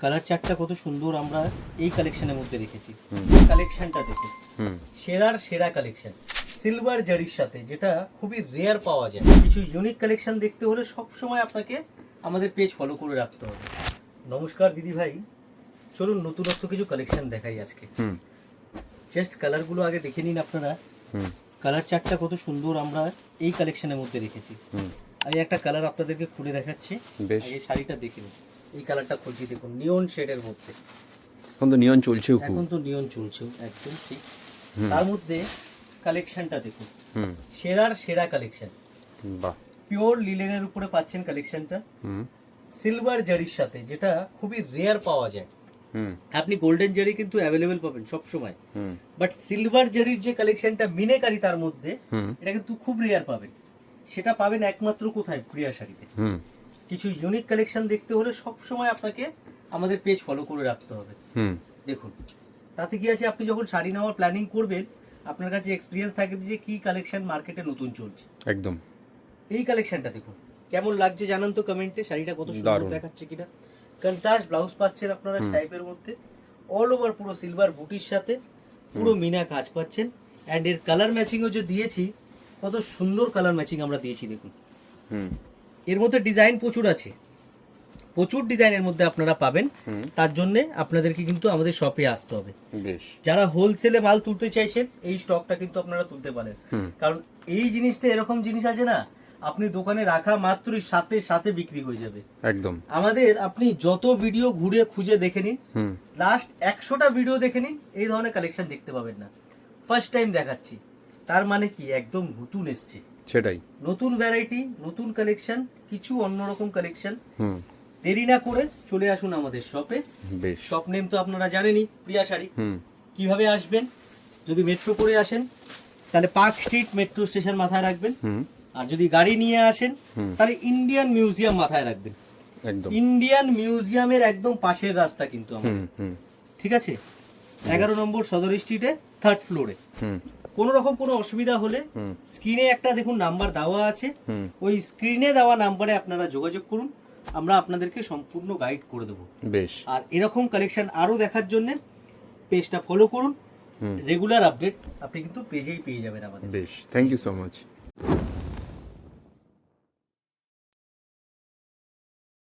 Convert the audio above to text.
Colour চার্টটা কত সুন্দর আমরা এই কালেকশনের মধ্যে রেখেছি। কালেকশনটা দেখুন, সেরার সেরা কালেকশন সিলভার জারির সাথে, যেটা খুবই রেয়ার পাওয়া যায়। কিছু ইউনিক কালেকশন দেখতে হলে সব সময় আপনাকে আমাদের পেজ ফলো করে রাখতে হবে। নমস্কার দিদি ভাই, চলুন নতুনত্ব কিছু কালেকশন দেখাই আজকে। জাস্ট কালারগুলো আগে দেখে নিন আপনারা। কালার চার্টটা কত সুন্দর আমরা এই কালেকশনের মধ্যে রেখেছি। আমি একটা কালার আপনাদেরকে খুলে দেখাচ্ছি। এই শাড়িটা দেখে নিন, এই কালারটা খুলছি, দেখুন নিয়ন শেডের মধ্যে। এখন তো নিয়ন চলছে, এখন তো নিয়ন চলছে একদম ঠিক। তার মধ্যে কালেকশনটা দেখুন, সেরার সেরা কালেকশন। বাহ, পিওর লিলেনের উপরে পাচ্ছেন কালেকশনটা, সিলভার জারির সাথে, যেটা খুবই রেয়ার পাওয়া যায়। আপনি গোল্ডেন জারি কিন্তু অ্যাভেলেবেল পাবেন সব সময়, বাট সিলভার জারির যে কালেকশনটা মিনেকারি তার মধ্যে, এটা কিন্তু খুব রেয়ার পাবেন। সেটা পাবেন একমাত্র কোথায়? প্রিয়া শাড়িতে। কিছু ইউনিক কালেকশন দেখতে হলে সব সময় আপনাকে আমাদের পেজ ফলো করে রাখতে হবে। দেখুন, তাতে কি আছে, আপনি যখন শাড়ি নেওয়ার প্ল্যানিং করবেন, আপনার কাছে এক্সপিরিয়েন্স থাকবে যে কি কালেকশন মার্কেটে নতুন চলছে। একদম। এই কালেকশনটা দেখুন, কেমন লাগছে জানান তো কমেন্টে। শাড়িটা কত সুন্দর দেখাচ্ছে কিনা। কন্ট্রাস্ট ব্লাউজ পাচ্ছেন আপনারা টাইপের মধ্যে, অল ওভার পুরো সিলভার বুটির সাথে পুরো মিনা কাজ পাচ্ছেন। অ্যান্ড এর কালার ম্যাচিংও যে দিয়েছি, কত সুন্দর কালার ম্যাচিং আমরা দিয়েছি দেখুন। এর মধ্যে ডিজাইন প্রচুর আছে, প্রচুর ডিজাইনের মধ্যে আপনারা পাবেন। তার জন্য আপনাদেরকে কিন্তু আমাদের শপে আসতে হবে। যারা হোলসেলে মাল তুলতে চাইছেন, এই স্টকটা কিন্তু আপনারা তুলতে পারেন। কারণ এই জিনিসটা এরকম জিনিস আছে না, আপনি দোকানে রাখা মাত্রই সাথে সাথে বিক্রি হয়ে যাবে একদম। আমাদের আপনি যত ভিডিও ঘুরে খুঁজে দেখে নিন, লাস্ট 100টা ভিডিও দেখে নিন, এই ধরনের কালেকশন দেখতে পাবেন না। ফার্স্ট টাইম দেখাচ্ছি, তার মানে কি একদম নতুন এসছে। সেটাই, নতুন ভ্যারাইটি, নতুন কালেকশন, কিছু অন্যরকম কালেকশন। দেরি না করে চলে আসুন আমাদের শপে। শপ নেম তো আপনারা জানেনই, প্রিয়া শাড়ি। কিভাবে আসবেন? যদি মেট্রো করে আসেন তাহলে পার্ক স্ট্রিট মেট্রো স্টেশন মাথায় রাখবেন, আর যদি গাড়ি নিয়ে আসেন তাহলে ইন্ডিয়ান মিউজিয়াম মাথায় রাখবেন। একদম ইন্ডিয়ান মিউজিয়ামের একদম পাশের রাস্তা কিন্তু আমাদের, ঠিক আছে? 11 নম্বর সদর স্ট্রিটে, 3rd ফ্লোরে। কোনো রকম কোনো অসুবিধা হলে স্ক্রিনে একটা দেখুন নাম্বার দেওয়া আছে, ওই স্ক্রিনে দেওয়া নাম্বারে আপনারা যোগাযোগ করুন, আমরা আপনাদেরকে সম্পূর্ণ গাইড করে দেবো। বেশ। আর এরকম কালেকশন আরো দেখার জন্য পেজটা ফলো করুন। রেগুলার আপডেট আপনি কিন্তু পেজেই পেয়ে যাবেন আমাদের। বেশ, থ্যাংক ইউ সো মাচ।